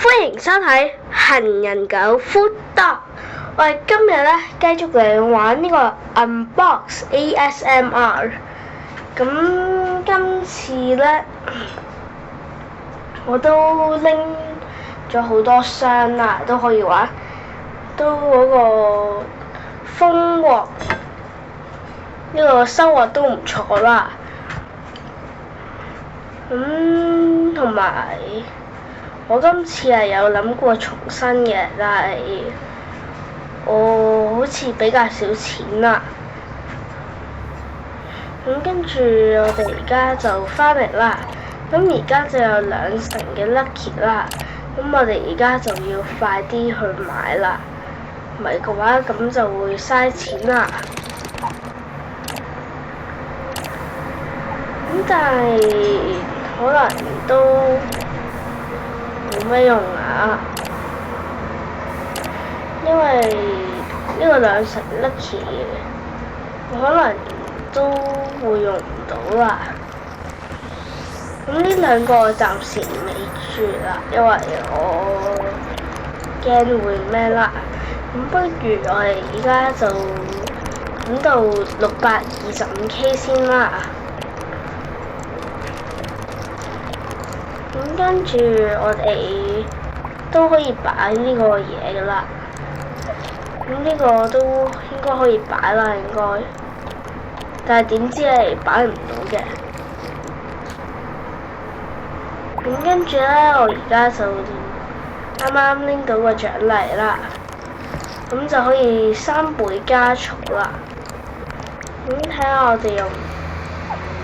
歡迎收睇行人狗 Food Dog。我哋今日咧繼續嚟玩呢個 Unbox ASMR。咁今次咧，我都拎咗好多箱啦，都可以玩，都嗰個豐獲呢個收穫都唔錯啦。同埋我今次係有諗過重新嘅，但係我好似比較少錢啦。咁跟住我哋而家就翻嚟啦。咁而家就有2成嘅 lucky 啦。咁我哋而家就要快啲去買啦，唔係嘅話咁就會嘥錢啦。咁但係可能都冇咩用啊，因為呢個2成 lucky 可能都會用唔到啦。咁呢2個暫時未住啦，因為我驚會咩啦。咁不如我哋而家就等到625K 先啦。咁跟住我哋都可以擺呢個嘢噶啦。咁呢個都應該可以擺啦，應該。但係點知係擺唔到嘅。咁跟住咧，我而家就啱啱拎到個獎勵啦。咁就可以3倍加速啦。咁睇下我哋用，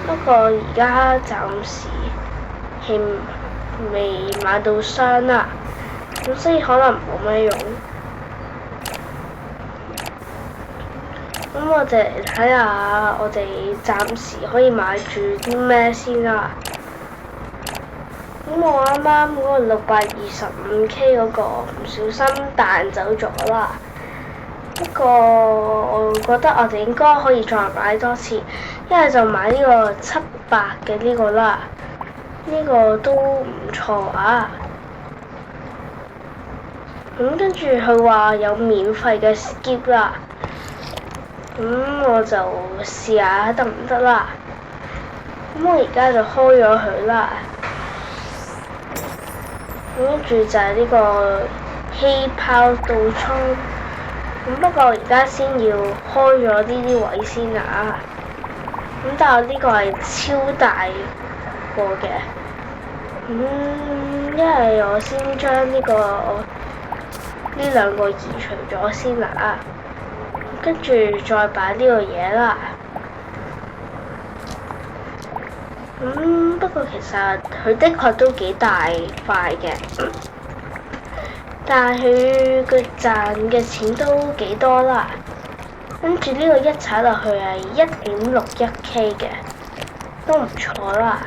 不過而家暫時係未買到箱啦，咁所以可能冇咩用。咁我哋嚟睇下，我哋暫時可以買住啲咩先啦。咁我啱啱嗰個625K 嗰個唔小心彈走咗啦。不過我覺得我哋應該可以再買多次，一係就買呢個700嘅呢個啦。呢個都唔錯啊。咁跟住佢話有免費嘅 skip 啦。咁我就試下得唔得啦。咁我而家就開咗佢啦。咁跟住就係呢個氣泡倒充。咁不過而家先要開咗呢啲位先啊。咁但係呢個係超大個嘅。一係我先將呢2個移除咗先啦。跟住再擺呢個嘢啦。不過其實佢的確都幾大塊嘅，但係佢嘅賺嘅錢都幾多啦。跟住呢個一踩落去係1.61K 嘅，都唔錯啦。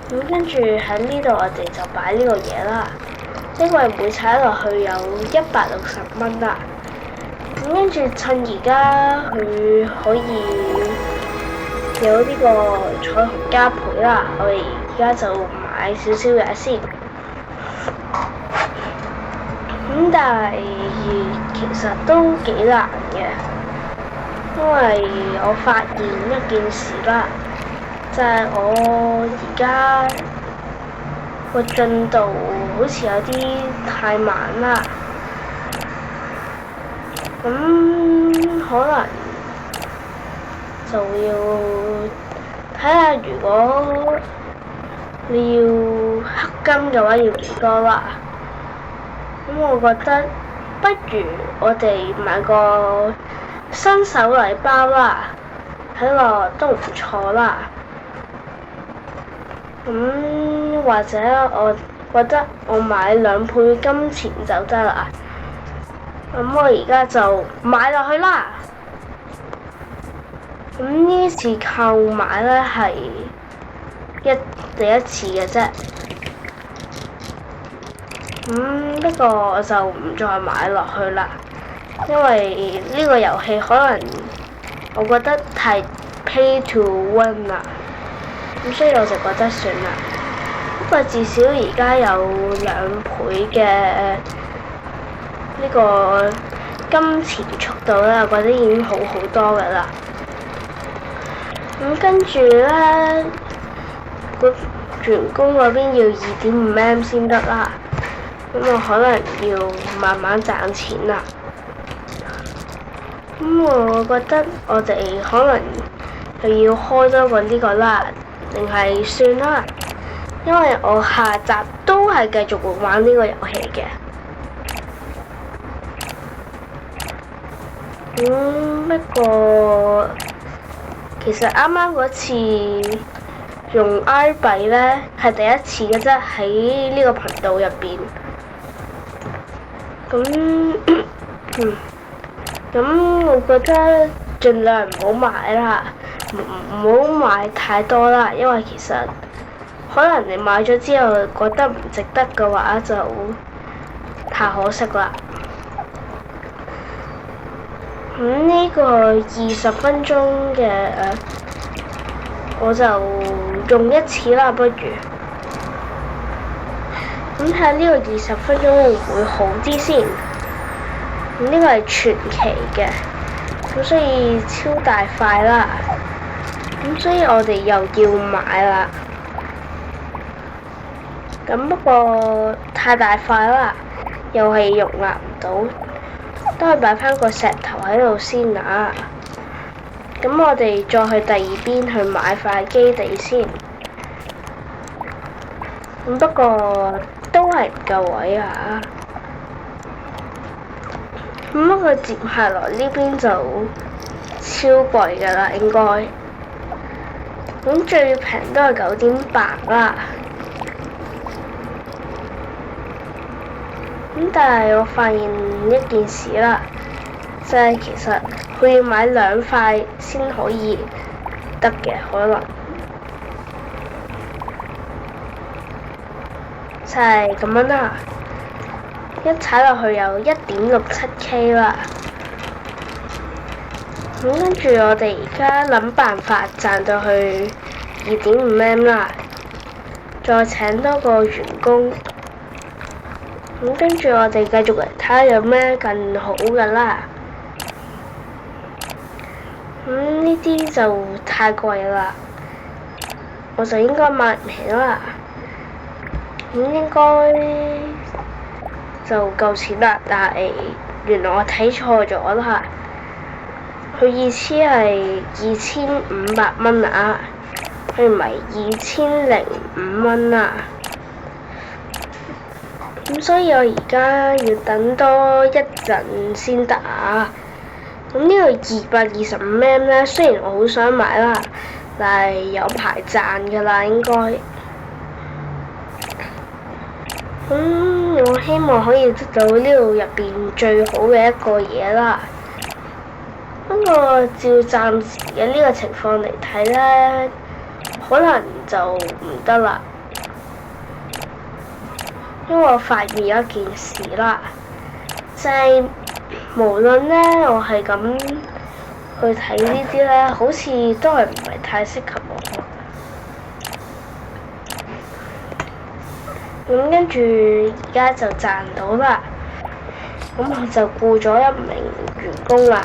咁跟住喺呢度我哋就擺呢個嘢啦，因為每踩落去有160蚊啦。咁跟住趁而家佢可以有呢個彩虹加倍啦，我哋而家就買少少嘢先。但係其實都幾難嘅，因為我發現一件事啦，就係我而家個進度好似有啲太慢啦。咁可能就要睇下，如果你要氪金嘅話要幾多啦。咁我覺得不如我哋買個新手禮包啦，睇落都唔錯啦。或者我覺得我買2倍金錢就得啦。咁我而家就買落去啦。咁呢次購買咧係第一次嘅啫。不過我就唔再買落去啦，因為呢個遊戲可能我覺得太 pay to win 啦。咁所以我就覺得算啦。不過至少而家有2倍嘅呢個金錢速度啦，我覺得已經好多㗎啦。咁跟住咧，員工嗰邊要2.5M 先得啦，咁我可能要慢慢賺錢啦。咁我覺得我哋可能又要開多個呢個啦，定係算啦，因為我下集都係繼續會玩呢個遊戲嘅。不過其實啱啱嗰次用 R 幣咧係第一次嘅啫，喺呢個頻道入邊。咁我覺得盡量唔好買啦，唔好買太多啦，因為其實可能你買咗之後覺得唔值得嘅話，就太可惜啦。呢個20分鐘嘅我就用一次啦，不如。咁睇下呢個20分鐘會唔會好啲先？呢個係全期嘅，咁所以超大塊啦。咁所以我哋又要買啦。咁不過太大塊啦，又係容納唔到，都係擺翻個石頭喺度先啊。咁我哋再去第二邊去買塊基地先。咁不過都係唔夠位啊。咁不過接下來呢邊就超貴㗎啦，應該。咁最平都係9.8啦。咁但係我發現一件事啦，就係其實佢要買2塊先可以得嘅，可能就係咁樣啦。一踩落去有 1.67K 啦。咁跟住我哋而家諗辦法賺到去 2.5M 啦，再請多個員工。咁跟住我哋繼續嚟睇下有咩更好㗎啦。呢啲就太貴啦，我就應該買唔起啦。咁應該就夠錢啦，但係原來我睇錯咗啦。佢意思係2500蚊啊，佢唔係2005蚊啊。咁所以我而家要等多一陣先得啊。咁呢個225M咧，雖然我好想買啦，但係有排賺㗎啦應該。我希望可以得到呢度入邊最好嘅一個嘢啦。不過照暫時嘅呢個情況嚟睇咧，可能就唔得啦。因為我發現有一件事啦，就係無論咧我係咁去睇呢啲咧，好似都係唔係太適合我。咁跟住而家就賺到啦，咁我就僱咗1名員工啦。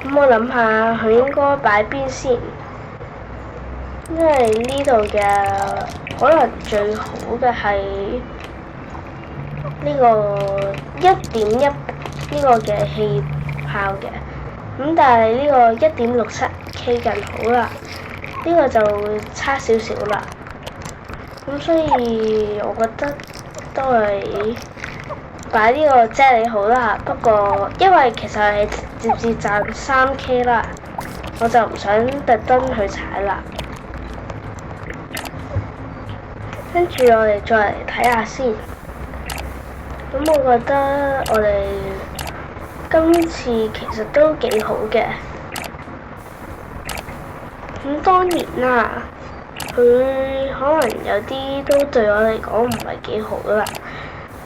咁我諗下佢應該擺邊先，因為呢度嘅可能最好嘅係呢個1.1呢個嘅氣泡嘅，咁但係呢個1.67K 更好啦，呢個就差少少啦。咁所以我覺得都係擺呢個啫喱好啦。不過因為其實係直接賺3K 啦，我就唔想特登去踩啦。跟住我哋再嚟睇下先。咁我覺得我哋今次其實都幾好嘅。咁當然啦，佢可能有啲都對我嚟講唔係幾好啦，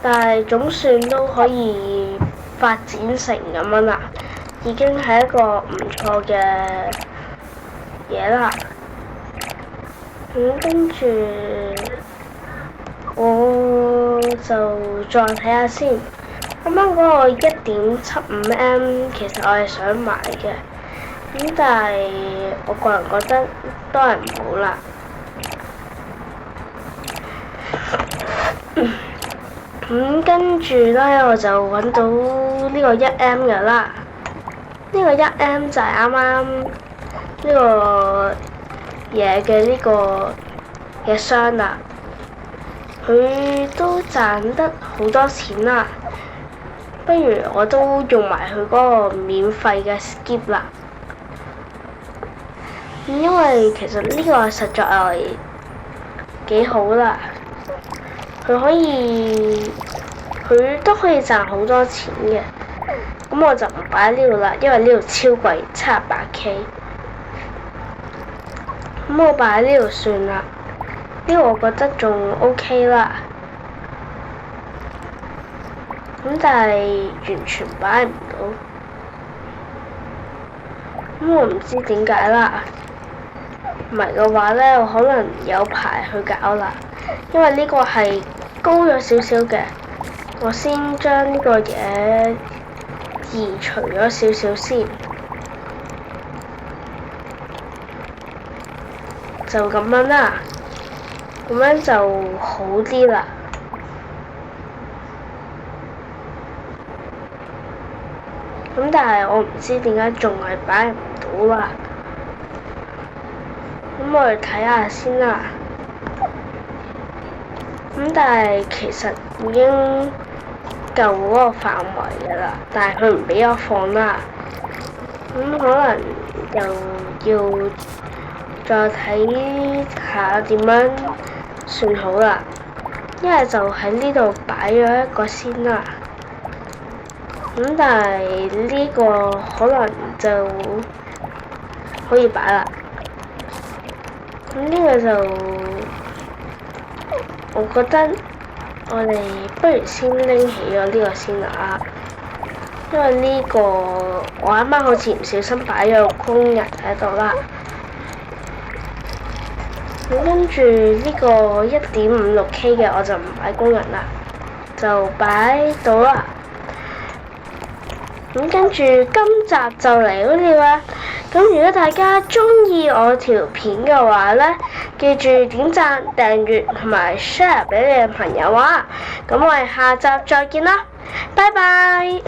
但係總算都可以發展成咁樣啦，已經係一個唔錯嘅嘢啦。跟住我就再睇下先。啱啱嗰個1.75M 其實我係想買嘅，但係我個人覺得都係唔好啦。跟住咧我就揾到呢個1M 嘅啦。呢個1M 就係啱啱呢個嘢嘅呢個嘅箱啦。佢都賺得好多錢啦，不如我都用埋佢嗰個免費嘅 skip 啦。因為其實呢個實在係幾好啦，佢都可以賺好多錢嘅。咁我就唔擺喺呢度啦，因為呢度超貴，78K。咁我擺喺呢度算啦。呢個我覺得仲 OK 啦。但係完全擺唔到。我唔知點解啦。唔係嘅話咧，我可能有排去搞啦。因為呢個係高咗少少嘅，我先將呢個嘢移除咗少少先，就咁樣啦，咁樣就好啲啦。但係我唔知點解仲係擺唔到啦。我哋睇下先啦。但係其實已經夠嗰個範圍㗎啦，但係佢唔俾我放啦。可能又要再睇下點樣算好啦。一係就喺呢度擺咗一個先啦。但係呢個可能就可以擺啦。呢個就我覺得我哋不如先拎起咗呢個先啦，因為呢個我啱啱好似唔小心擺咗個工人喺度啦。跟住呢個1.56K 嘅我就唔擺工人啦，就擺到啦。跟住今集就嚟到呢啦。如果大家鍾意我條片嘅話呢，記住點讚、訂閱同埋 share 俾你嘅朋友啊！咁我哋下集再見啦，拜拜。